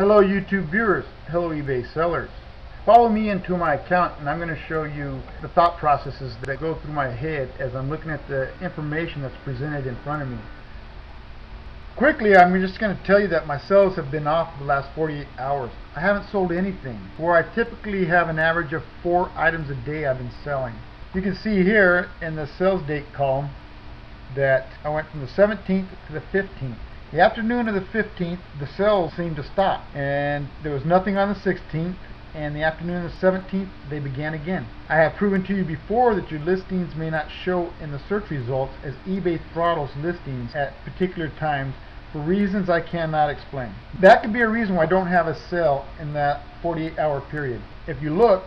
Hello YouTube viewers, hello eBay sellers. Follow me into my account and I'm going to show you the thought processes that go through my head as I'm looking at the information that's presented in front of me. Quickly, I'm just going to tell you that my sales have been off the last 48 hours. I haven't sold anything, where I typically have an average of 4 items a day I've been selling. You can see here in the sales date column that I went from the 17th to the 15th. The afternoon of the 15th, the sales seemed to stop, and there was nothing on the 16th, and the afternoon of the 17th, they began again. I have proven to you before that your listings may not show in the search results, as eBay throttles listings at particular times for reasons I cannot explain. That could be a reason why I don't have a sale in that 48-hour period. If you look,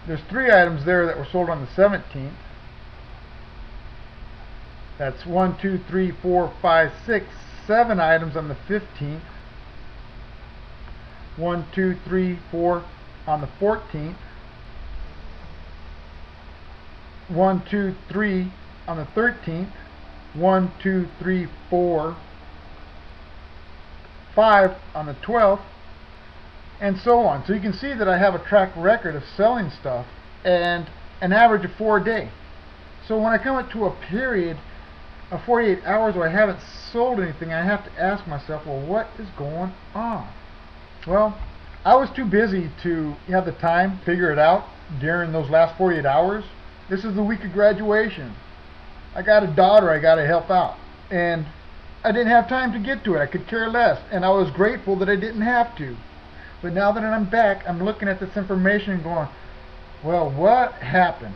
there's 3 items there that were sold on the 17th. That's 1, 2, 3, 4, 5, 6, 7 items on the 15th. 1, 2, 3, 4 on the 14th. 1, 2, 3 on the 13th. 1, 2, 3, 4, 5 on the 12th, and so on. So you can see that I have a track record of selling stuff and an average of 4 a day. So when I come up to a period of 48 hours where I haven't sold anything, I have to ask myself, well, what is going on? Well, I was too busy to have the time to figure it out during those last 48 hours. This is the week of graduation. I got a daughter I got to help out, and I didn't have time to get to it. I could care less, and I was grateful that I didn't have to. But now that I'm back, I'm looking at this information and going, well, what happened?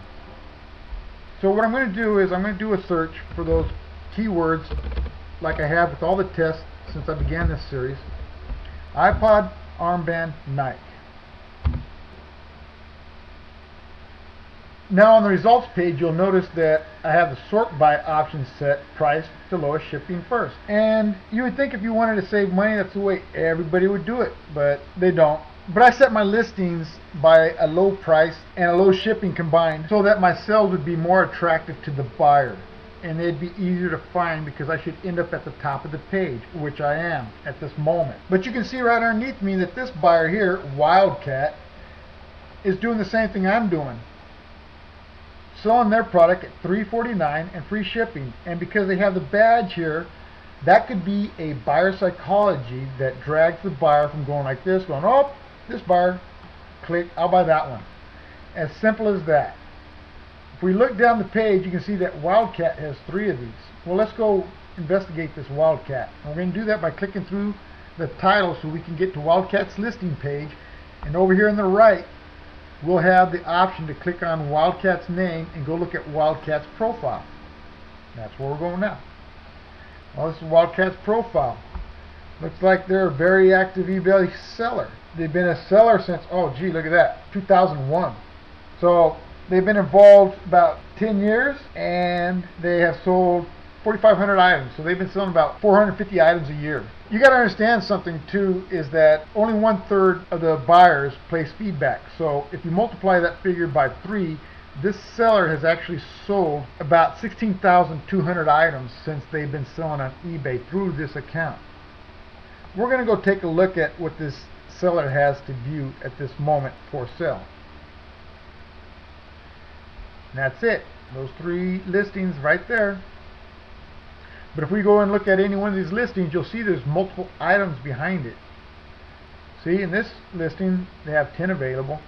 So what I'm going to do is I'm going to do a search for those keywords like I have with all the tests since I began this series. iPod, armband, Nike. Now on the results page, you'll notice that I have the sort by option set, price to lowest shipping first. And you would think if you wanted to save money, that's the way everybody would do it, but they don't. But I set my listings by a low price and a low shipping combined so that my sales would be more attractive to the buyer, and they'd be easier to find because I should end up at the top of the page, which I am at this moment. But you can see right underneath me that this buyer here, Wildcat, is doing the same thing I'm doing, selling their product at $3.49 and free shipping. And because they have the badge here, that could be a buyer psychology that drags the buyer from going like this, going, oh, this buyer, click, I'll buy that one. As simple as that. If we look down the page, you can see that Wildcat has 3 of these. Well, let's go investigate this Wildcat. And we're going to do that by clicking through the title so we can get to Wildcat's listing page. And over here on the right, we'll have the option to click on Wildcat's name and go look at Wildcat's profile. That's where we're going now. Well, this is Wildcat's profile. Looks like they're a very active eBay seller. They've been a seller since, oh gee, look at that, 2001. So they've been involved about 10 years, and they have sold 4,500 items. So they've been selling about 450 items a year. You got to understand something too, is that only 1/3 of the buyers place feedback. So if you multiply that figure by 3, this seller has actually sold about 16,200 items since they've been selling on eBay through this account. We're going to go take a look at what this seller has to view at this moment for sale. And that's it. Those 3 listings right there. But if we go and look at any one of these listings, you'll see there's multiple items behind it. See, in this listing, they have 10 available.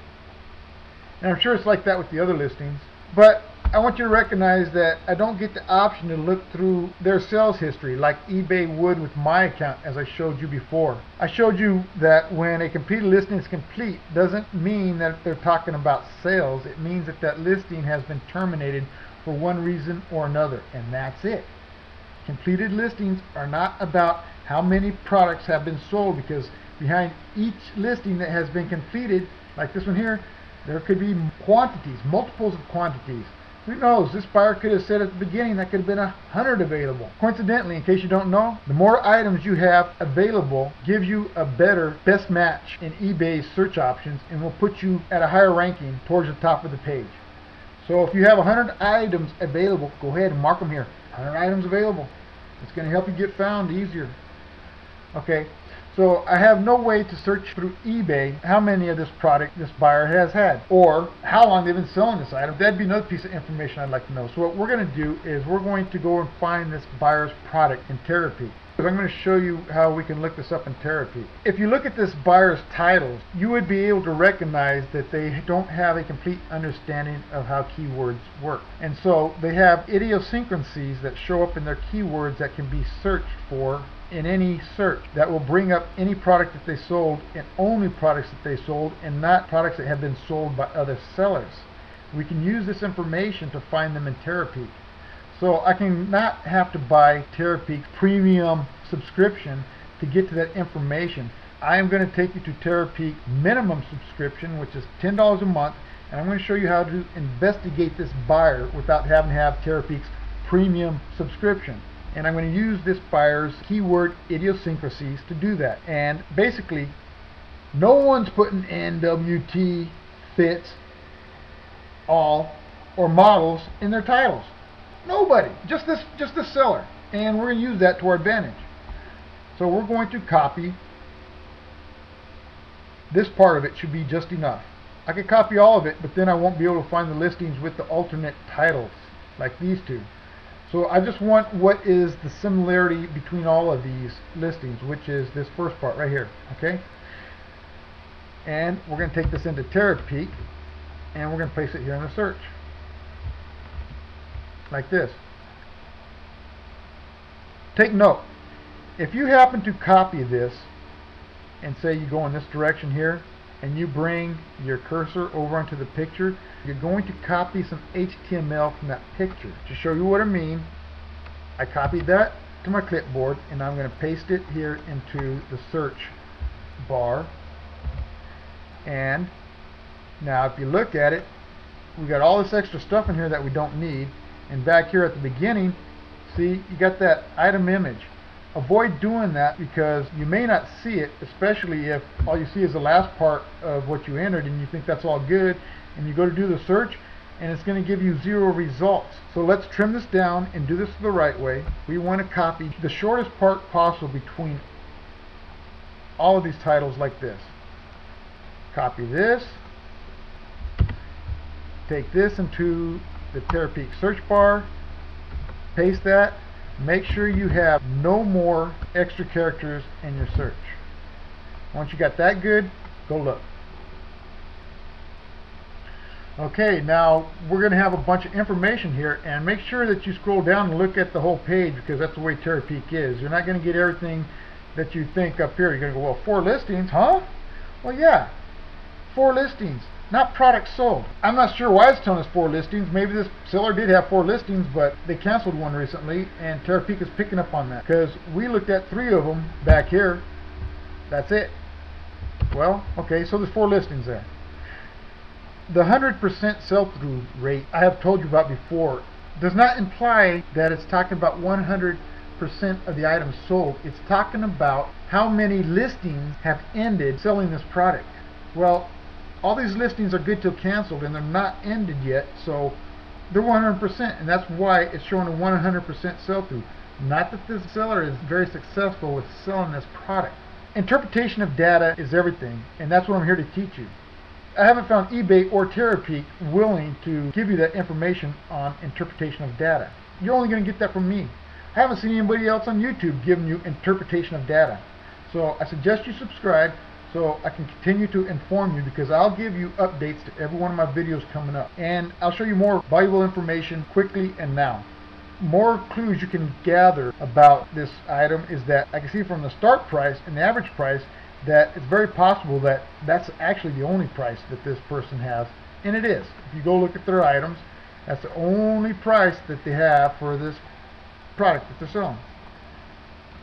And I'm sure it's like that with the other listings. But I want you to recognize that I don't get the option to look through their sales history like eBay would with my account, as I showed you before. I showed you that when a completed listing is complete, doesn't mean that they're talking about sales. It means that that listing has been terminated for one reason or another, and that's it. Completed listings are not about how many products have been sold, because behind each listing that has been completed, like this one here, there could be quantities, multiples of quantities. Who knows? This buyer could have said at the beginning that could have been 100 available. Coincidentally, in case you don't know, the more items you have available gives you a better best match in eBay's search options and will put you at a higher ranking towards the top of the page. So if you have 100 items available, go ahead and mark them here. 100 items available. It's going to help you get found easier. Okay, So I have no way to search through eBay how many of this product this buyer has had, or how long they've been selling this item. That'd be another piece of information I'd like to know. So what we're going to do is we're going to go and find this buyer's product in Terapeak. I'm going to show you how we can look this up in Terapeak. If you look at this buyer's titles, you would be able to recognize that they don't have a complete understanding of how keywords work. And so they have idiosyncrasies that show up in their keywords that can be searched for in any search that will bring up any product that they sold and only products that they sold and not products that have been sold by other sellers. We can use this information to find them in Terapeak. So I can not have to buy Terapeak's premium subscription to get to that information. I am going to take you to Terapeak minimum subscription, which is $10 a month, and I'm going to show you how to investigate this buyer without having to have Terapeak's premium subscription. And I'm going to use this buyer's keyword idiosyncrasies to do that. And basically, no one's putting NWT, fits, all, or models in their titles. Nobody, just this seller, and we're going to use that to our advantage. So we're going to copy this part of it. Should be just enough. I could copy all of it, but then I won't be able to find the listings with the alternate titles like these two. So I just want what is the similarity between all of these listings, which is this first part right here. Okay, and we're going to take this into Terapeak, and we're going to place it here in the search. Like this. Take note, if you happen to copy this and say you go in this direction here and you bring your cursor over onto the picture, you're going to copy some HTML from that picture. To show you what I mean, I copied that to my clipboard and I'm going to paste it here into the search bar. And now if you look at it, we got all this extra stuff in here that we don't need. And back here at the beginning, see, you got that item image. Avoid doing that because you may not see it, especially if all you see is the last part of what you entered and you think that's all good, and you go to do the search and it's going to give you 0 results. So let's trim this down and do this the right way. We want to copy the shortest part possible between all of these titles like this. Copy this, take this into the Terapeak search bar, paste that, make sure you have no more extra characters in your search. Once you got that good, go look. Okay, now we're going to have a bunch of information here, and make sure that you scroll down and look at the whole page because that's the way Terapeak is. You're not going to get everything that you think up here. You're going to go, well, 4 listings, huh? Well, yeah, 4 listings. Not products sold. I'm not sure why it's telling us 4 listings. Maybe this seller did have 4 listings, but they canceled one recently, and Terapeak is picking up on that because we looked at 3 of them back here. That's it. Well, okay, so there's 4 listings there. The 100% sell-through rate I have told you about before does not imply that it's talking about 100% of the items sold. It's talking about how many listings have ended selling this product. Well, all these listings are good till canceled and they're not ended yet, so they're 100%, and that's why it's showing a 100% sell-through. Not that this seller is very successful with selling this product. Interpretation of data is everything, and that's what I'm here to teach you. I haven't found eBay or Terapeak willing to give you that information on interpretation of data. You're only going to get that from me. I haven't seen anybody else on YouTube giving you interpretation of data. So I suggest you subscribe so I can continue to inform you, because I'll give you updates to every one of my videos coming up, and I'll show you more valuable information quickly and now. More clues you can gather about this item is that I can see from the start price and the average price that it's very possible that that's actually the only price that this person has, and it is. If you go look at their items, that's the only price that they have for this product that they're selling.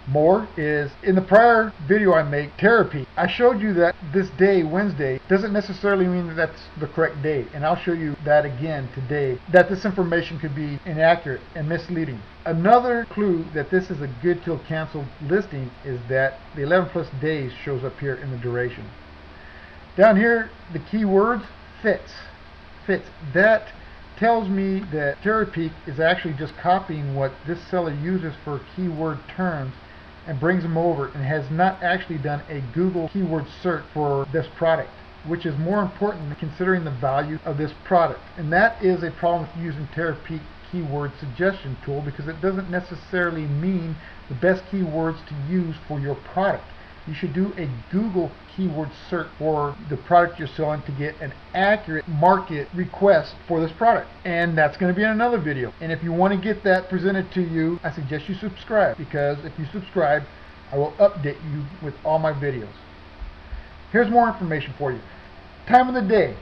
More is, in the prior video I made, Terapeak, I showed you that this day, Wednesday, doesn't necessarily mean that that's the correct day, and I'll show you that again today, that this information could be inaccurate and misleading. Another clue that this is a good till canceled listing is that the 11+ days shows up here in the duration. Down here, the keywords, fits. That tells me that Terapeak is actually just copying what this seller uses for keyword terms and brings them over and has not actually done a Google keyword search for this product, which is more important considering the value of this product. And that is a problem with using Terapeak keyword suggestion tool, because it doesn't necessarily mean the best keywords to use for your product. You should do a Google keyword search for the product you're selling to get an accurate market request for this product. And that's going to be in another video. And if you want to get that presented to you, I suggest you subscribe, because if you subscribe, I will update you with all my videos. Here's more information for you. Time of the day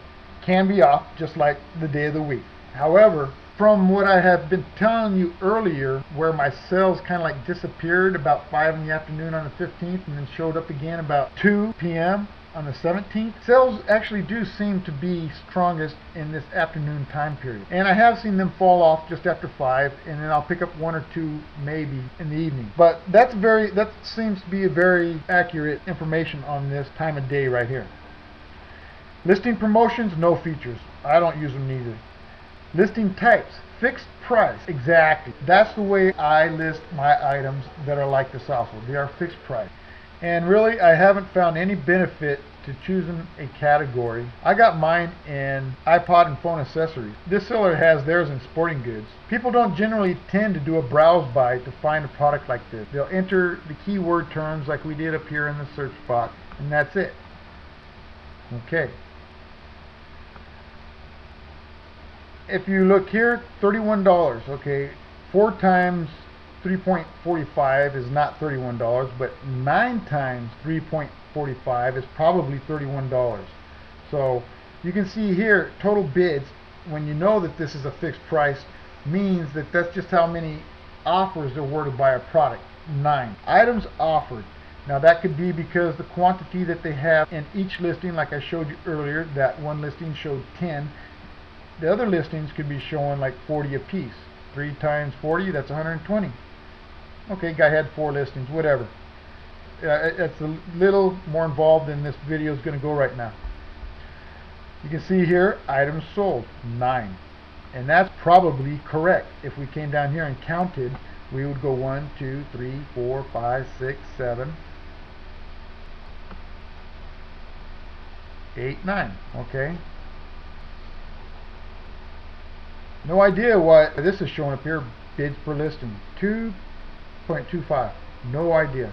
can be off, just like the day of the week. However, from what I have been telling you earlier, where my sales kind of like disappeared about 5 in the afternoon on the 15th and then showed up again about 2 p.m. on the 17th, sales actually do seem to be strongest in this afternoon time period. And I have seen them fall off just after 5, and then I'll pick up 1 or 2 maybe in the evening. But that seems to be a very accurate information on this time of day right here. Listing promotions, no features. I don't use them neither. Listing types, fixed price. Exactly. That's the way I list my items that are like this also. They are fixed price. And really, I haven't found any benefit to choosing a category. I got mine in iPod and phone accessories. This seller has theirs in sporting goods. People don't generally tend to do a browse by to find a product like this. They'll enter the keyword terms like we did up here in the search box, and that's it. Okay. If you look here, $31. Okay, 4 times 3.45 is not $31, but 9 times 3.45 is probably $31. So you can see here, total bids, when you know that this is a fixed price, means that that's just how many offers there were to buy a product. 9 items offered. Now that could be because the quantity that they have in each listing, like I showed you earlier, that one listing showed 10. The other listings could be showing like 40 a piece. 3 times 40, that's 120. Okay, guy had 4 listings, whatever. It's a little more involved than this video is going to go right now. You can see here, items sold, 9. And that's probably correct. If we came down here and counted, we would go 1, 2, 3, 4, 5, 6, 7, 8, 9. Okay. No idea why this is showing up here. Bids per listing 2.25. No idea.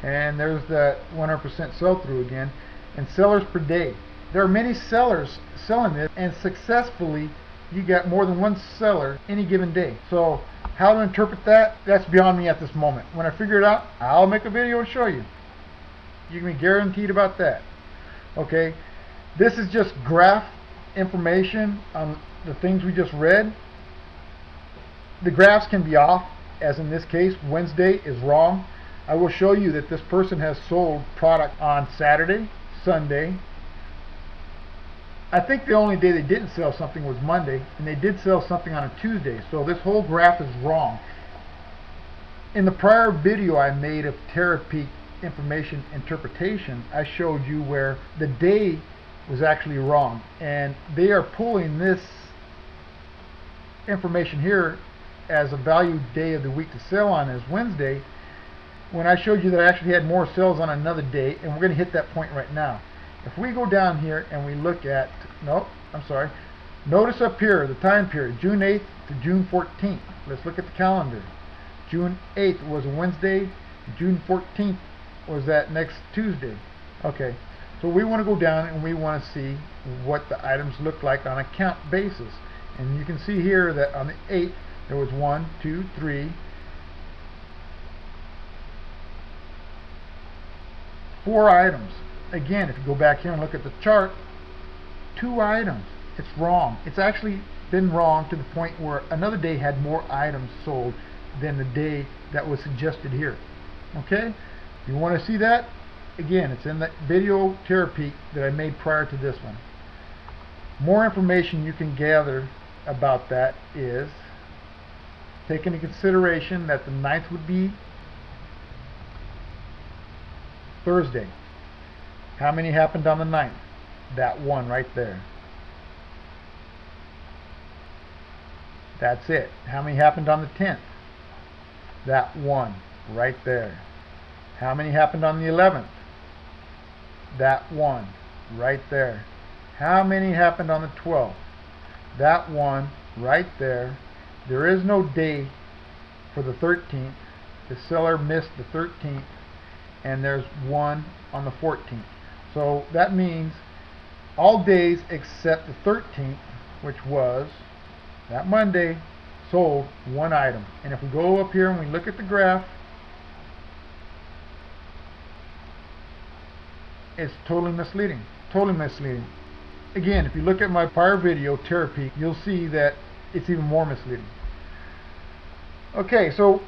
And there's that 100% sell-through again. And sellers per day. There are many sellers selling this, and successfully you got more than one seller any given day. So how to interpret that, that's beyond me at this moment. When I figure it out, I'll make a video and show you. You can be guaranteed about that. Okay, this is just graph information on the things we just read. The graphs can be off, as in this case Wednesday is wrong. I will show you that this person has sold product on Saturday, Sunday. I think the only day they didn't sell something was Monday, and they did sell something on a Tuesday. So this whole graph is wrong. In the prior video I made of Terapeak information interpretation, I showed you where the day was actually wrong, and they are pulling this information here as a value day of the week to sell on as Wednesday, when I showed you that I actually had more sales on another day, and we're going to hit that point right now. If we go down here and we look at, notice up here the time period, June 8th to June 14th. Let's look at the calendar. June 8th was a Wednesday, June 14th was that next Tuesday. Okay, so we want to go down and we want to see what the items look like on a count basis. And you can see here that on the 8th there was 1, 2, 3, 4 items. Again, if you go back here and look at the chart, 2 items. It's wrong. It's actually been wrong to the point where another day had more items sold than the day that was suggested here. Okay? If you want to see that, again, it's in the video Terapeak that I made prior to this one. More information you can gather about that is take into consideration that the 9th would be Thursday. How many happened on the 9th? That one right there. That's it. How many happened on the 10th? That one right there. How many happened on the 11th? That one right there. How many happened on the 12th? That one right there. There is no day for the 13th. The seller missed the 13th, and there's one on the 14th. So that means all days except the 13th, which was that Monday, sold one item. And if we go up here and we look at the graph, it's totally misleading. Totally misleading. Again, if you look at my prior video, Terror Peak, you'll see that it's even more misleading. Okay, so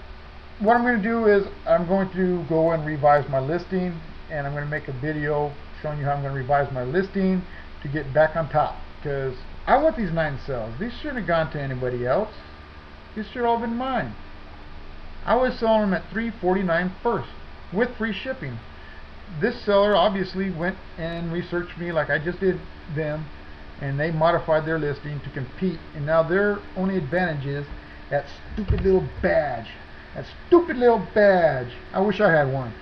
what I'm going to do is I'm going to go and revise my listing, and I'm going to make a video showing you how I'm going to revise my listing to get back on top, because I want these 9 sales. These shouldn't have gone to anybody else. These should have all been mine. I was selling them at $349 first with free shipping. This seller obviously went and researched me like I just did them, and they modified their listing to compete, and now their only advantage is that stupid little badge. That stupid little badge. I wish I had one.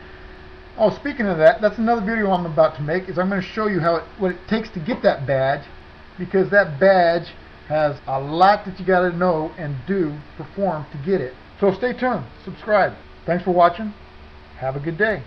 Oh, speaking of that, that's another video I'm about to make, is I'm going to show you what it takes to get that badge, because that badge has a lot that you got to know and perform to get it. So stay tuned, subscribe. Thanks for watching. Have a good day.